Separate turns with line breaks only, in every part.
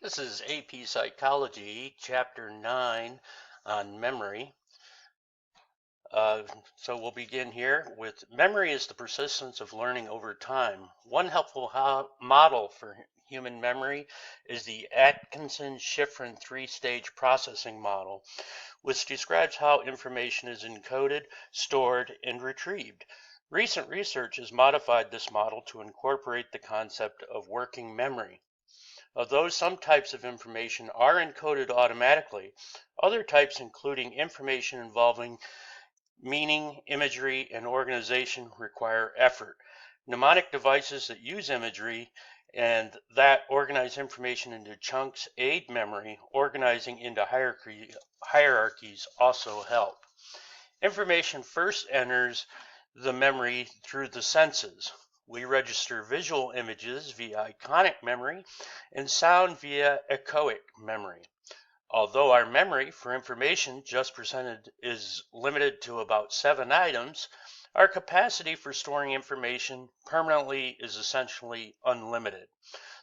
This is AP Psychology, Chapter 9 on memory. So we'll begin here with memory is the persistence of learning over time. One helpful model for human memory is the Atkinson-Shiffrin three-stage processing model, which describes how information is encoded, stored, and retrieved. Recent research has modified this model to incorporate the concept of working memory. Although some types of information are encoded automatically, other types, including information involving meaning, imagery, and organization, require effort. Mnemonic devices that use imagery and that organize information into chunks aid memory. Organizing into hierarchies also help. Information first enters the memory through the senses. We register visual images via iconic memory and sound via echoic memory. Although our memory for information just presented is limited to about 7 items, our capacity for storing information permanently is essentially unlimited.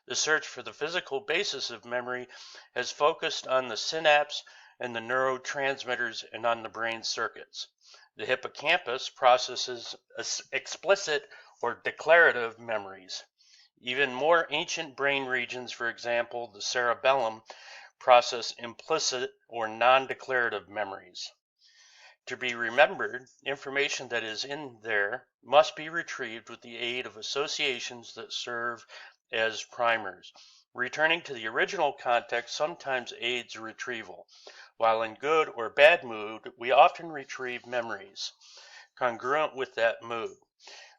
The search for the physical basis of memory has focused on the synapse and the neurotransmitters and on the brain circuits. The hippocampus processes explicit or declarative memories. Even more ancient brain regions, for example, the cerebellum, process implicit or non-declarative memories. To be remembered, information that is in there must be retrieved with the aid of associations that serve as primers. Returning to the original context sometimes aids retrieval. While in good or bad mood, we often retrieve memories congruent with that mood.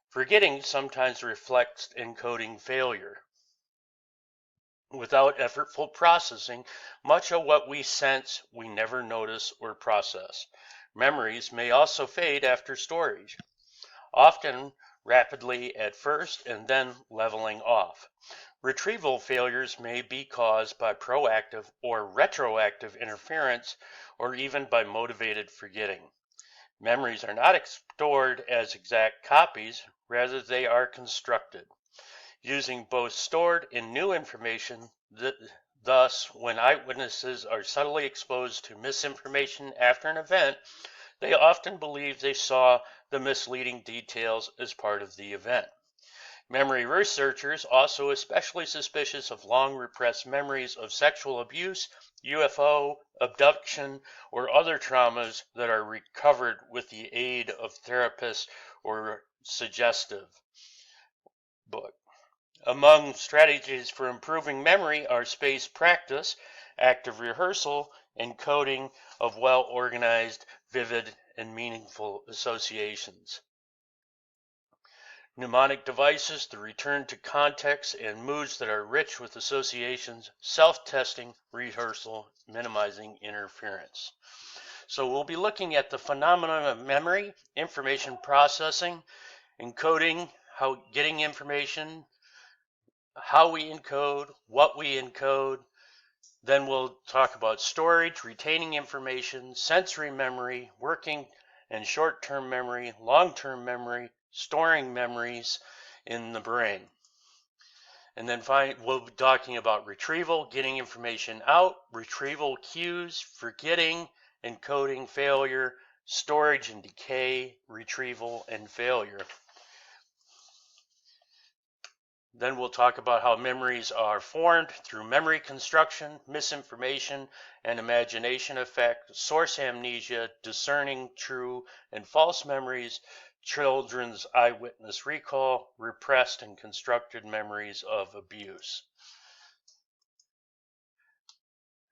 Forgetting sometimes reflects encoding failure. Without effortful processing, much of what we sense we never notice or process. Memories may also fade after storage, often rapidly at first and then leveling off. Retrieval failures may be caused by proactive or retroactive interference or even by motivated forgetting. Memories are not stored as exact copies, rather they are constructed. Using both stored and new information, thus when eyewitnesses are subtly exposed to misinformation after an event, they often believe they saw the misleading details as part of the event. Memory researchers also especially suspicious of long repressed memories of sexual abuse, UFO, abduction, or other traumas that are recovered with the aid of therapists or suggestive book. Among strategies for improving memory are spaced practice, active rehearsal, and coding of well-organized, vivid, and meaningful associations. Mnemonic devices, the return to context and moods that are rich with associations, self-testing, rehearsal, minimizing interference. So we'll be looking at the phenomenon of memory, information processing, encoding, how getting information, how we encode, what we encode. Then we'll talk about storage, retaining information, sensory memory, working and short-term memory, long-term memory, storing memories in the brain. And then we'll be talking about retrieval, getting information out, retrieval cues, forgetting, encoding failure, storage and decay, retrieval and failure. Then we'll talk about how memories are formed through memory construction, misinformation, and imagination effect, source amnesia, discerning true and false memories, children's eyewitness recall, repressed and constructed memories of abuse.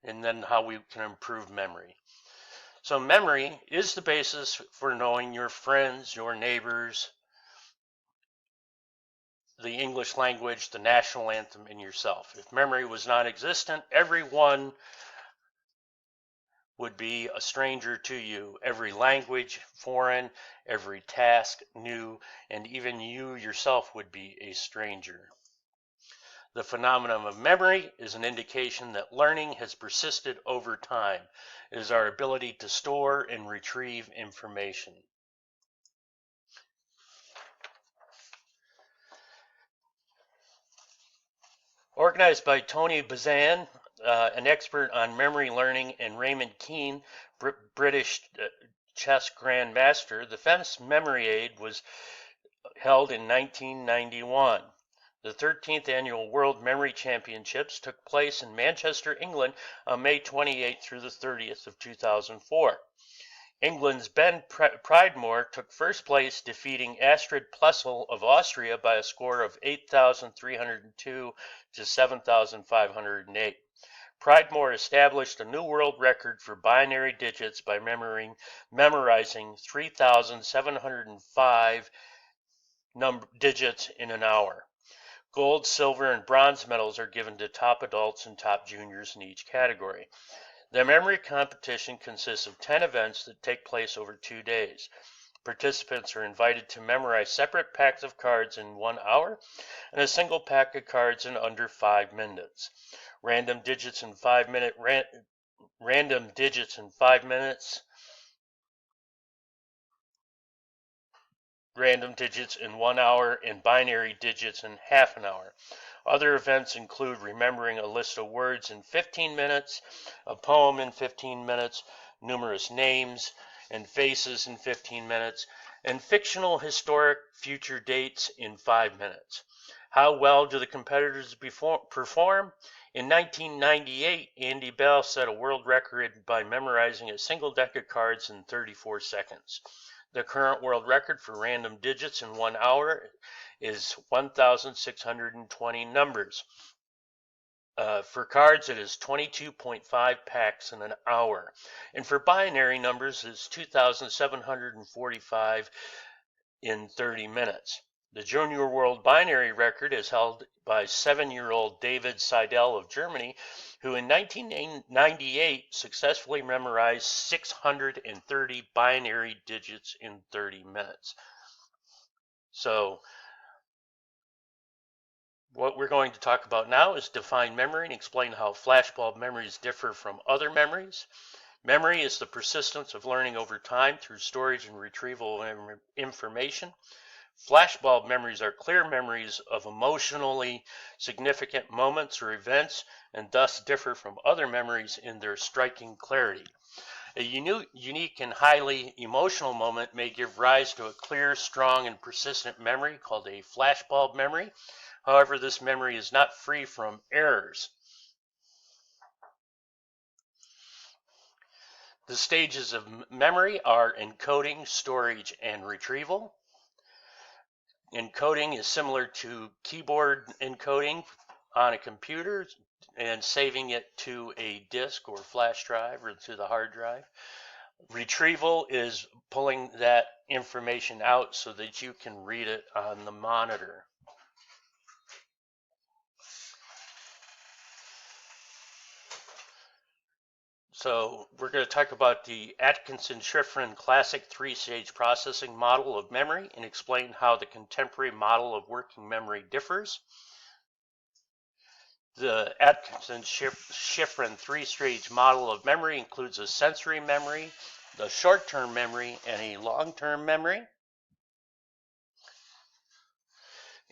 And then how we can improve memory. So memory is the basis for knowing your friends, your neighbors, the English language, the national anthem, and yourself. If memory was non-existent, everyone would be a stranger to you. Every language, foreign, every task, new, and even you yourself would be a stranger. The phenomenon of memory is an indication that learning has persisted over time. It is our ability to store and retrieve information. Organized by Tony Bazan, an expert on memory learning, and Raymond Keane, British chess grandmaster. The famous memory aid was held in 1991. The 13th Annual World Memory Championships took place in Manchester, England on May 28th through the 30th of 2004. England's Ben Pridemore took first place, defeating Astrid Plessel of Austria by a score of 8,302 to 7,508. Pridemore established a new world record for binary digits by memorizing 3,705 digits in an hour. Gold, silver, and bronze medals are given to top adults and top juniors in each category. The memory competition consists of 10 events that take place over 2 days. Participants are invited to memorize separate packs of cards in 1 hour and a single pack of cards in under 5 minutes. Random digits in 5 minutes. Random digits in 5 minutes. Random digits in 1 hour, and binary digits in half an hour. Other events include remembering a list of words in 15 minutes, a poem in 15 minutes, numerous names and faces in 15 minutes, and fictional historic future dates in 5 minutes. How well do the competitors perform? In 1998, Andy Bell set a world record by memorizing a single deck of cards in 34 seconds. The current world record for random digits in 1 hour is 1,620 numbers. For cards, it is 22.5 packs in an hour. And for binary numbers, it's 2,745 in 30 minutes. The junior world binary record is held by 7-year-old David Seidel of Germany, who in 1998 successfully memorized 630 binary digits in 30 minutes. So, what we're going to talk about now is define memory and explain how flashbulb memories differ from other memories. Memory is the persistence of learning over time through storage and retrieval of information. Flashbulb memories are clear memories of emotionally significant moments or events, and thus differ from other memories in their striking clarity. A unique and highly emotional moment may give rise to a clear, strong, and persistent memory called a flashbulb memory. However, this memory is not free from errors. The stages of memory are encoding, storage, and retrieval. Encoding is similar to keyboard encoding on a computer and saving it to a disk or flash drive or to the hard drive. Retrieval is pulling that information out so that you can read it on the monitor. So we're going to talk about the Atkinson-Shiffrin classic 3-stage processing model of memory and explain how the contemporary model of working memory differs. The Atkinson-Shiffrin 3-stage model of memory includes a sensory memory, the short-term memory, and a long-term memory.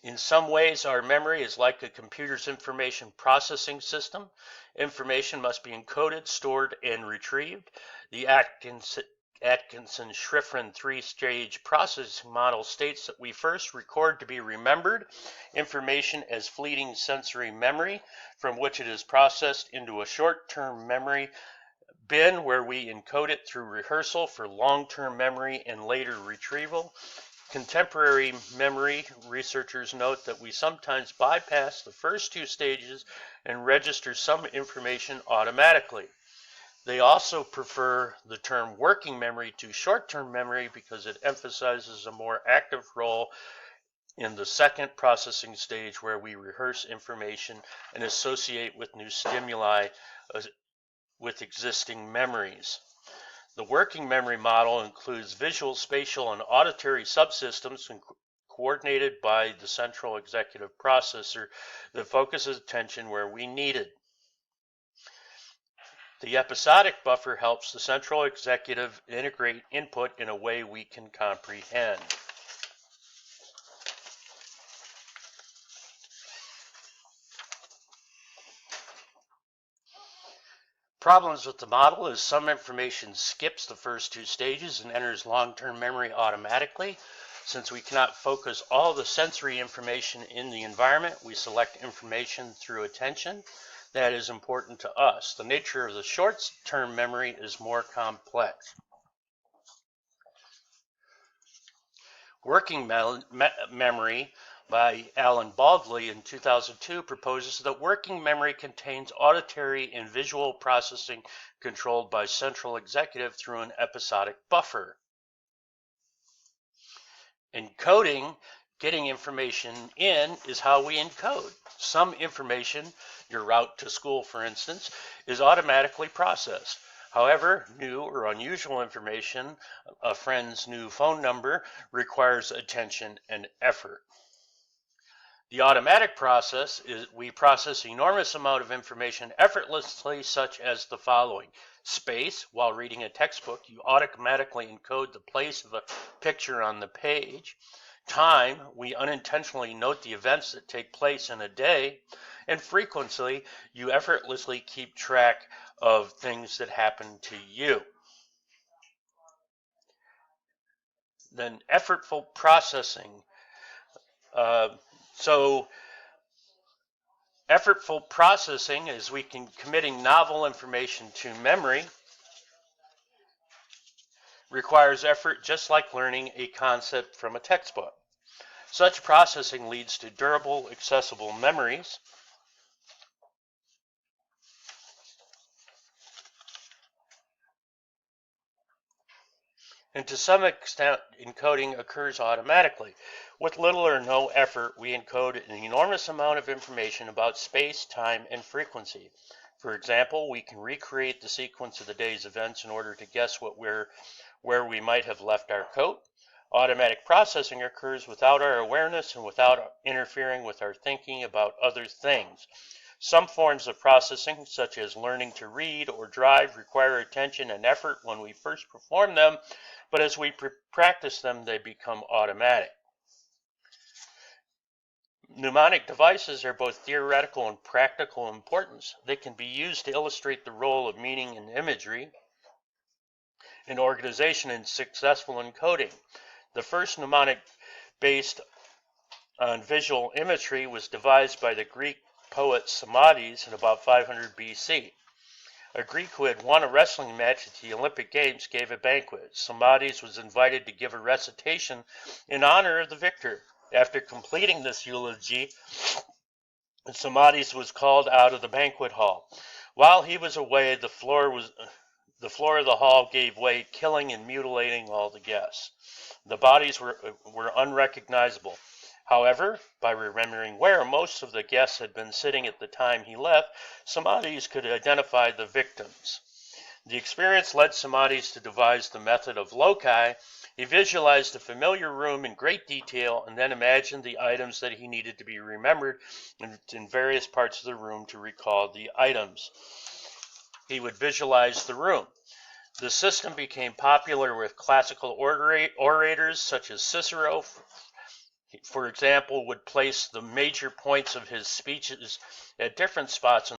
In some ways, our memory is like a computer's information processing system. Information must be encoded, stored, and retrieved. The Atkinson-Shiffrin 3-stage processing model states that we first record to be remembered information as fleeting sensory memory, from which it is processed into a short-term memory bin where we encode it through rehearsal for long-term memory and later retrieval. Contemporary memory researchers note that we sometimes bypass the first 2 stages and register some information automatically. They also prefer the term working memory to short-term memory because it emphasizes a more active role in the second processing stage where we rehearse information and associate with new stimuli with existing memories. The working memory model includes visual, spatial, and auditory subsystems coordinated by the central executive processor that focuses attention where we need it. The episodic buffer helps the central executive integrate input in a way we can comprehend. Problems with the model is some information skips the first two stages and enters long-term memory automatically. Since we cannot focus all the sensory information in the environment, we select information through attention that is important to us. The nature of the short-term memory is more complex. Working Memory by Alan Baldley in 2002 proposes that working memory contains auditory and visual processing controlled by central executive through an episodic buffer. Encoding, getting information in, is how we encode. Some information, your route to school for instance, is automatically processed. However, new or unusual information, a friend's new phone number, requires attention and effort. The automatic process is we process enormous amount of information effortlessly, such as the following. Space, while reading a textbook, you automatically encode the place of a picture on the page. Time, we unintentionally note the events that take place in a day. And frequency, you effortlessly keep track of things that happen to you. Then effortful processing. Effortful processing is committing novel information to memory. Requires effort just like learning a concept from a textbook. Such processing leads to durable, accessible memories. And to some extent, encoding occurs automatically. With little or no effort, we encode an enormous amount of information about space, time, and frequency. For example, we can recreate the sequence of the day's events in order to guess where we might have left our coat. Automatic processing occurs without our awareness and without interfering with our thinking about other things. Some forms of processing, such as learning to read or drive, require attention and effort when we first perform them, but as we practice them, they become automatic. Mnemonic devices are both theoretical and practical importance. They can be used to illustrate the role of meaning and imagery in organization and successful encoding. The first mnemonic based on visual imagery was devised by the Greek poet Simonides in about 500 BC. A Greek who had won a wrestling match at the Olympic Games gave a banquet. Simonides was invited to give a recitation in honor of the victor. After completing this eulogy, Simonides was called out of the banquet hall. While he was away, the floor of the hall gave way, killing and mutilating all the guests. The bodies were unrecognizable. However, by remembering where most of the guests had been sitting at the time he left, Simonides could identify the victims. The experience led Simonides to devise the method of loci. He visualized a familiar room in great detail and then imagined the items that he needed to be remembered in various parts of the room to recall the items. He would visualize the room. The system became popular with classical orators such as Cicero. For example, would place the major points of his speeches at different spots